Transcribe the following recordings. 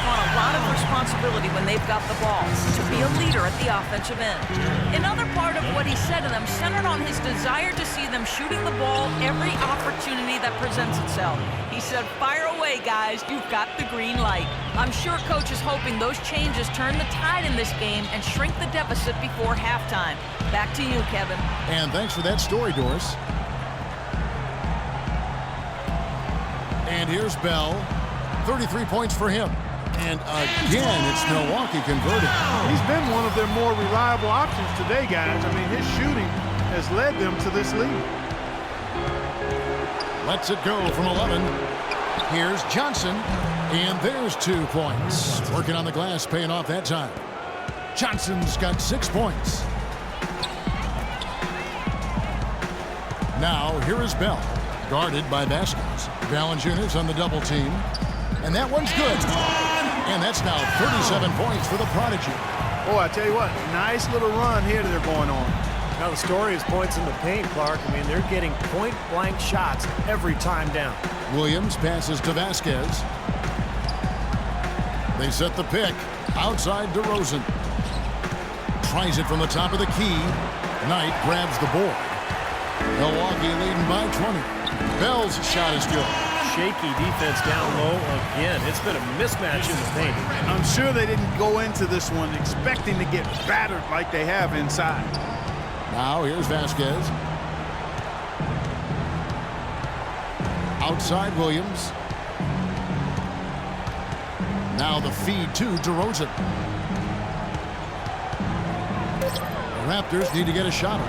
on a lot of responsibility when they've got the ball, to be a leader at the offensive end. Another part of what he said to them centered on his desire to see them shooting the ball every opportunity that presents itself. He said, "Fire away, guys. You've got the green light." I'm sure Coach is hoping those changes turn the tide in this game and shrink the deficit before halftime. Back to you, Kevin. And thanks for that story, Doris. And here's Bell. 33 points for him. And again, it's Milwaukee converting. He's been one of their more reliable options today, guys. I mean, his shooting has led them to this lead. Lets it go from 11. Here's Johnson. And there's 2 points. Working on the glass, paying off that time. Johnson's got 6 points. Now, here is Bell. Guarded by Vasquez. Valanciunas on the double team. And that one's good. And that's now 37 points for the Prodigy. Oh, I tell you what, nice little run here that they're going on. Now the story is points in the paint, Clark. I mean, they're getting point-blank shots every time down. Williams passes to Vasquez. They set the pick. Outside DeRozan. Tries it from the top of the key. Knight grabs the board. Milwaukee leading by 20. Bell's shot is good. Shaky defense down low again. It's been a mismatch in the paint. I'm sure they didn't go into this one expecting to get battered like they have inside. Now here's Vasquez. Outside Williams. Now the feed to DeRozan. The Raptors need to get a shot on.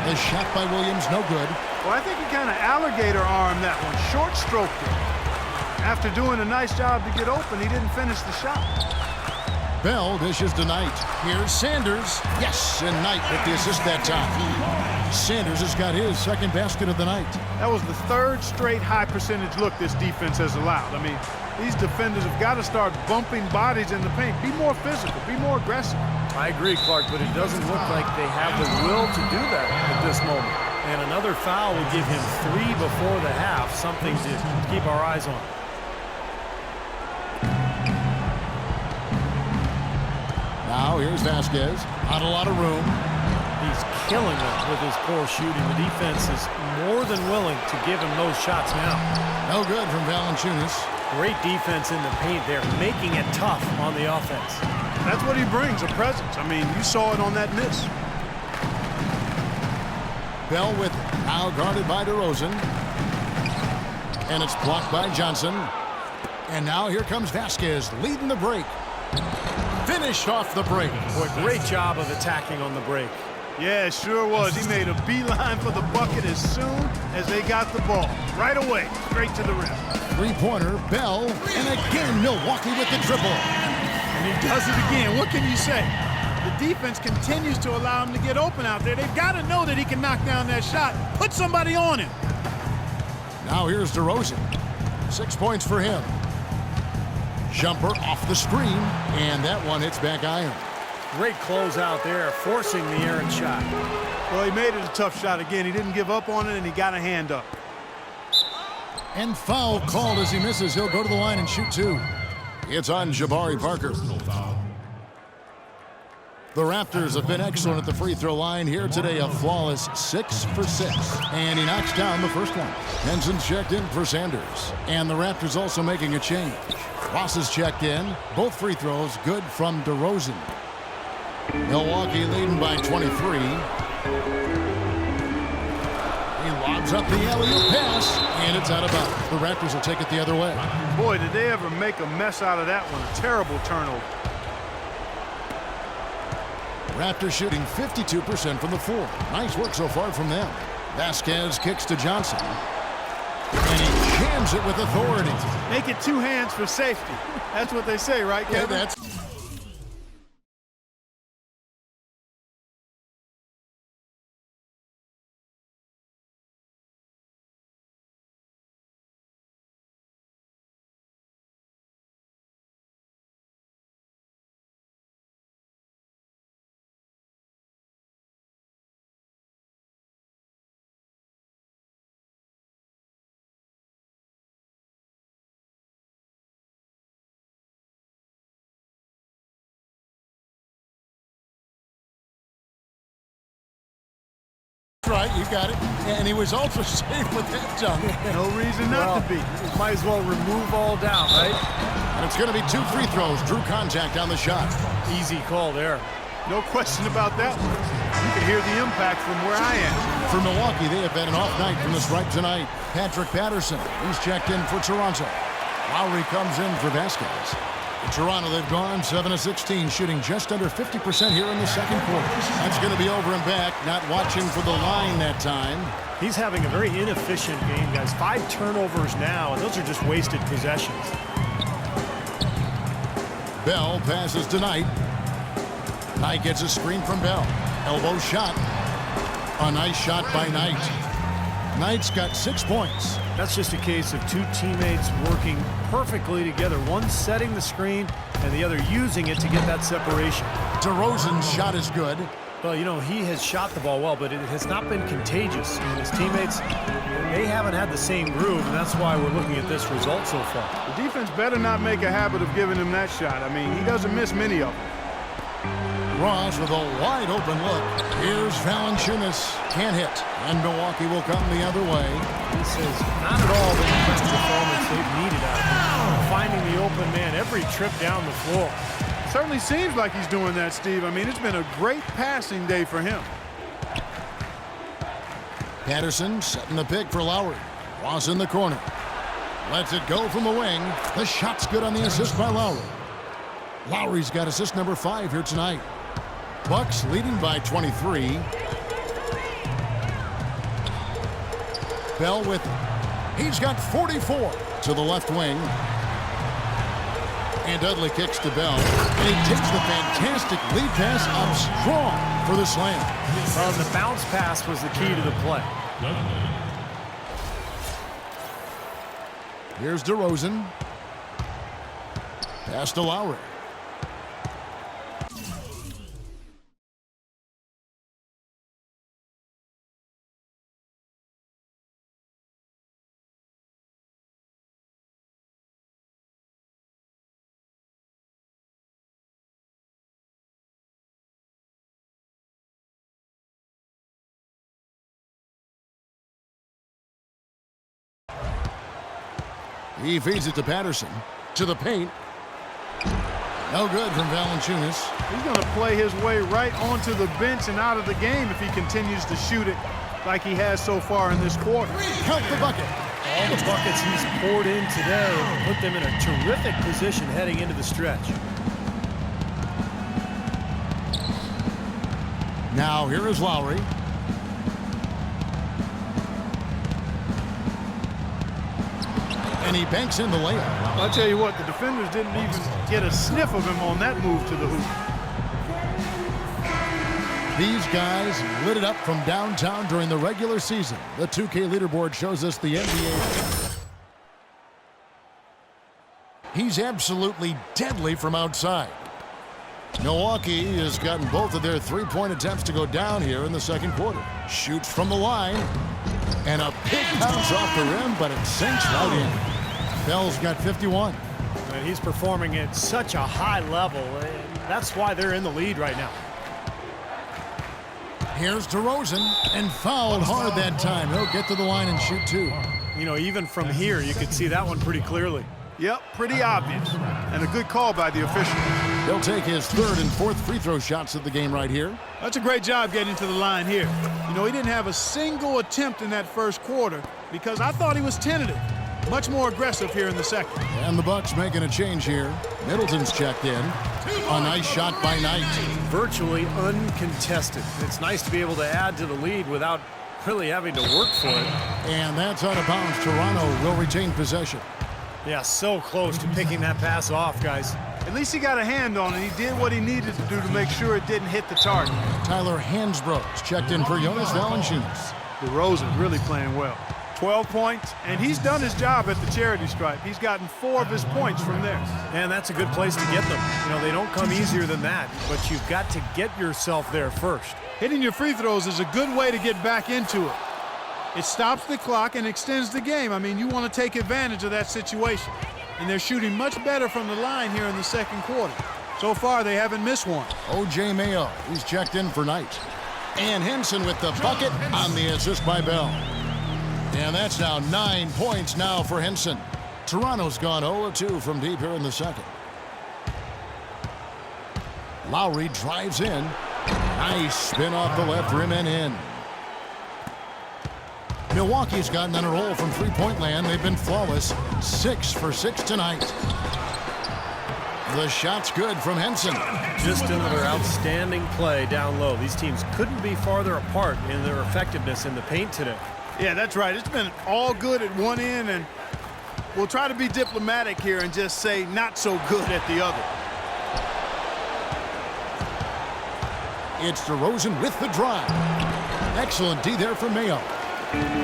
A shot by Williams, no good. Well, I think he kind of alligator armed that one, short stroked it. After doing a nice job to get open, he didn't finish the shot. Bell dishes to Knight. Here's Sanders. Yes, and Knight with the assist that time. Sanders has got his second basket of the night. That was the 3rd straight high percentage look this defense has allowed. I mean, these defenders have got to start bumping bodies in the paint. Be more physical, be more aggressive. I agree, Clark, but it doesn't look like they have the will to do that at this moment. And another foul would give him 3 before the half, something to keep our eyes on. Now here's Vasquez. Not a lot of room. He's killing them with his poor shooting. The defense is more than willing to give him those shots now. No good from Valanciunas. Great defense in the paint there, making it tough on the offense. That's what he brings, a presence. I mean, you saw it on that miss. Bell with it. Now guarded by DeRozan. And it's blocked by Johnson. And now here comes Vasquez leading the break. Finished off the break. Boy, great job of attacking on the break. Yeah, it sure was. He made a beeline for the bucket as soon as they got the ball. Right away, straight to the rim. Three-pointer, Bell. And again, Milwaukee with the triple. And he does it again. What can you say? The defense continues to allow him to get open out there. They've got to know that he can knock down that shot. Put somebody on him. Now here's DeRozan. 6 points for him. Jumper off the screen, and that one hits back iron. Great close out there, forcing the errant shot. Well, he made it a tough shot again. He didn't give up on it, and he got a hand up. And foul called as he misses. He'll go to the line and shoot 2. It's on Jabari Parker. The Raptors have been excellent at the free throw line here today. A flawless 6 for 6. And he knocks down the first one. Henson's checked in for Sanders. And the Raptors also making a change. Ross is checked in. Both free throws good from DeRozan. Milwaukee leading by 23. He lobs up the alley-oop pass, and it's out of bounds. The Raptors will take it the other way. Boy, did they ever make a mess out of that one. A terrible turnover. Raptors shooting 52% from the floor. Nice work so far from them. Vasquez kicks to Johnson. And he jams it with authority. Make it 2 hands for safety. That's what they say, right, Kevin? Yeah, that's Right, you got it. And he was ultra safe with that dunk. No reason not to be. Might as well remove all doubt, right? And it's going to be 2 free throws. Drew contact on the shot. Easy call there. No question about that one. You can hear the impact from where I am. For Milwaukee, they have had an off night from the stripe tonight. Patrick Patterson, he's checked in for Toronto. Lowry comes in for Vasquez. In Toronto, they've gone 7 of 16, shooting just under 50% here in the second quarter. That's going to be over and back, not watching for the line that time. He's having a very inefficient game, guys. 5 turnovers now, and those are just wasted possessions. Bell passes to Knight. Knight gets a screen from Bell. Elbow shot. A nice shot by Knight. Knight's got 6 points. That's just a case of 2 teammates working perfectly together. One setting the screen and the other using it to get that separation. DeRozan's shot is good. Well, you know, he has shot the ball well, but it has not been contagious. And his teammates, they haven't had the same groove, and that's why we're looking at this result so far. The defense better not make a habit of giving him that shot. I mean, he doesn't miss many of them. Ross with a wide open look. Here's Valanciunas. Can't hit. And Milwaukee will come the other way. This is not at all the defensive performance they've needed out here. Finding the open man every trip down the floor. Certainly seems like he's doing that, Steve. I mean, it's been a great passing day for him. Patterson setting the pick for Lowry. Ross in the corner. Lets it go from the wing. The shot's good on the assist by Lowry. Lowry's got assist number 5 here tonight. Bucks leading by 23. Bell with it. He's got 44 to the left wing. And Dudley kicks to Bell. And he takes the fantastic lead pass up strong for the slam. Well, the bounce pass was the key to the play. Here's DeRozan. Pass to Lowry. He feeds it to Patterson. To the paint. No good from Valanciunas. He's going to play his way right onto the bench and out of the game if he continues to shoot it like he has so far in this quarter. Count the bucket. All the buckets he's poured in today put them in a terrific position heading into the stretch. Now here is Lowry. And he banks in the layup. I'll tell you what, the defenders didn't even get a sniff of him on that move to the hoop. These guys lit it up from downtown during the regular season. The 2K leaderboard shows us the NBA. He's absolutely deadly from outside. Milwaukee has gotten both of their 3-point attempts to go down here in the second quarter. Shoots from the line. And a big bounce off the rim, but it sinks right in. Bell's got 51. And he's performing at such a high level. And that's why they're in the lead right now. Here's DeRozan, and fouled hard that time. He'll get to the line and shoot 2. You know, even from here, you could see that one pretty clearly. Yep, pretty obvious. And a good call by the official. He'll take his 3rd and 4th free throw shots of the game right here. That's a great job getting to the line here. You know, he didn't have a single attempt in that first quarter because I thought he was tentative. Much more aggressive here in the second. And the Bucks making a change here. Middleton's checked in. A nice shot by Knight. Virtually uncontested. It's nice to be able to add to the lead without really having to work for it. And that's out of bounds. Toronto will retain possession. Yeah, so close to picking that pass off, guys. At least he got a hand on it. He did what he needed to do to make sure it didn't hit the target. Tyler Hansbrough's checked in for Jonas Valanciunas. DeRozan really playing well. 12 points, and he's done his job at the charity stripe. He's gotten 4 of his points from there. And that's a good place to get them. You know, they don't come easier than that, but you've got to get yourself there first. Hitting your free throws is a good way to get back into it. It stops the clock and extends the game. I mean, you want to take advantage of that situation. And they're shooting much better from the line here in the second quarter. So far, they haven't missed one. O.J. Mayo, he's checked in for Knight. And Henson with the bucket on the assist by Bell. And that's now 9 points now for Henson. Toronto's gone 0-2 from deep here in the second. Lowry drives in. Nice spin off the left rim and in. Milwaukee's gotten on a roll from three-point land. They've been flawless. 6 for 6 tonight. The shot's good from Henson. Just another outstanding play down low. These teams couldn't be farther apart in their effectiveness in the paint today. Yeah, that's right. It's been all good at one end, and we'll try to be diplomatic here and just say not so good at the other. It's DeRozan with the drive. Excellent D there for Mayo.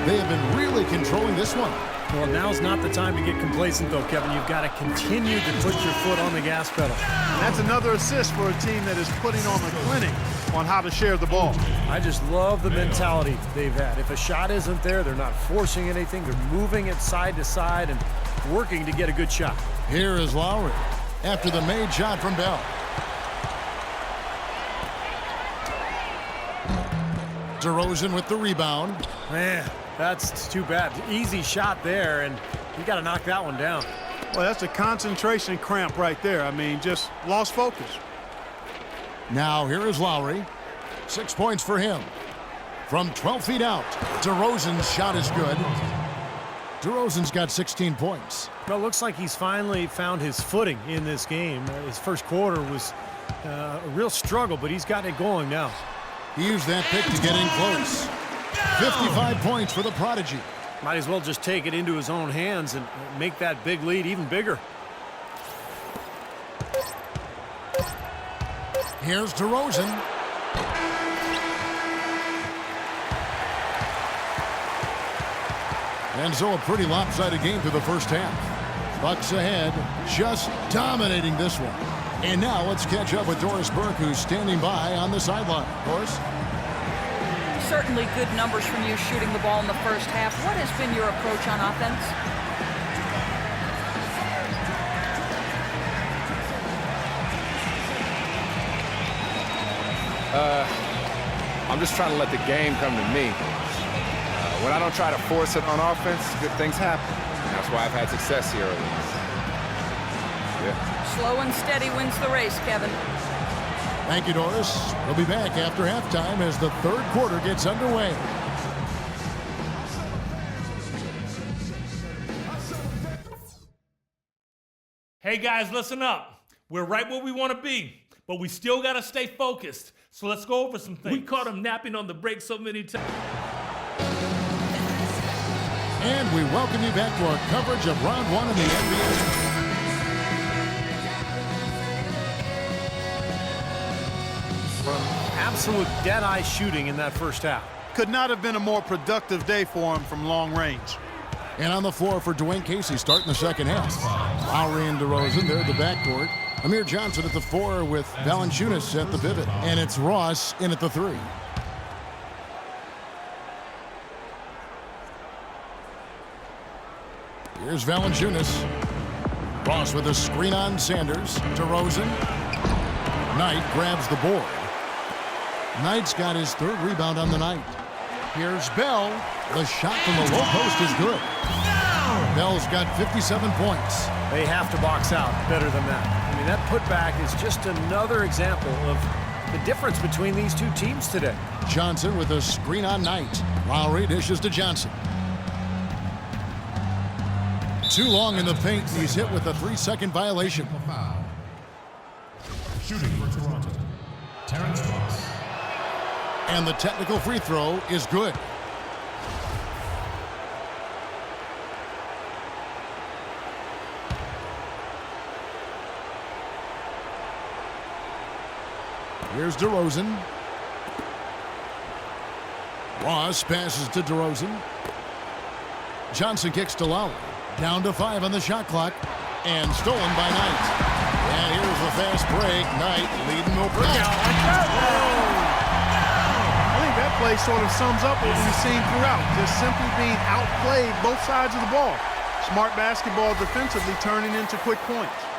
They have been really controlling this one. Well, now's not the time to get complacent, though, Kevin. You've got to continue to put your foot on the gas pedal. And that's another assist for a team that is putting on the clinic on how to share the ball. I just love the mentality they've had. If a shot isn't there, they're not forcing anything. They're moving it side to side and working to get a good shot. Here is Lowry after the made shot from Bell. DeRozan with the rebound. Man, that's too bad. Easy shot there, and you got to knock that one down. Well, that's a concentration cramp right there. I mean, just lost focus. Now here is Lowry. 6 points for him. From 12 feet out, DeRozan's shot is good. DeRozan's got 16 points. Well, it looks like he's finally found his footing in this game. His first quarter was a real struggle, but he's got it going now. He used that pick to get in close. 55 points for the Prodigy. Might as well just take it into his own hands and make that big lead even bigger. Here's DeRozan. And so a pretty lopsided game through the first half. Bucks ahead, just dominating this one. And now let's catch up with Doris Burke, who's standing by on the sideline. Doris? Certainly good numbers from you shooting the ball in the first half. What has been your approach on offense? I'm just trying to let the game come to me. When I don't try to force it on offense, good things happen. And that's why I've had success here early. Yeah. Slow and steady wins the race, Kevin. Thank you, Doris. We'll be back after halftime as the third quarter gets underway. Hey guys, listen up. We're right where we want to be, but we still got to stay focused. So let's go over some things. We caught him napping on the break so many times. And we welcome you back to our coverage of round one in the NBA. Absolute dead-eye shooting in that first half. Could not have been a more productive day for him from long range. And on the floor for Dwayne Casey starting the second half. Lowry and DeRozan, they're at the backcourt. Amir Johnson at the 4 with Valanciunas at the pivot. And it's Ross in at the 3. Here's Valanciunas. Ross with a screen on Sanders. DeRozan. Knight grabs the board. Knight's got his third rebound on the night. Here's Bell. The shot from the low post is good. Bell's got 57 points. They have to box out better than that. I mean, that putback is just another example of the difference between these two teams today. Johnson with a screen on Knight. Lowry dishes to Johnson. Too long in the paint, and he's hit with a 3-second violation. Shooting for Toronto, Terrence Ross. And the technical free throw is good. Here's DeRozan. Ross passes to DeRozan. Johnson kicks to Lowry. Down to 5 on the shot clock. And stolen by Knight. And here's the fast break. Knight leading the break. I think that play sort of sums up what we've seen throughout. Just simply being outplayed both sides of the ball. Smart basketball defensively turning into quick points.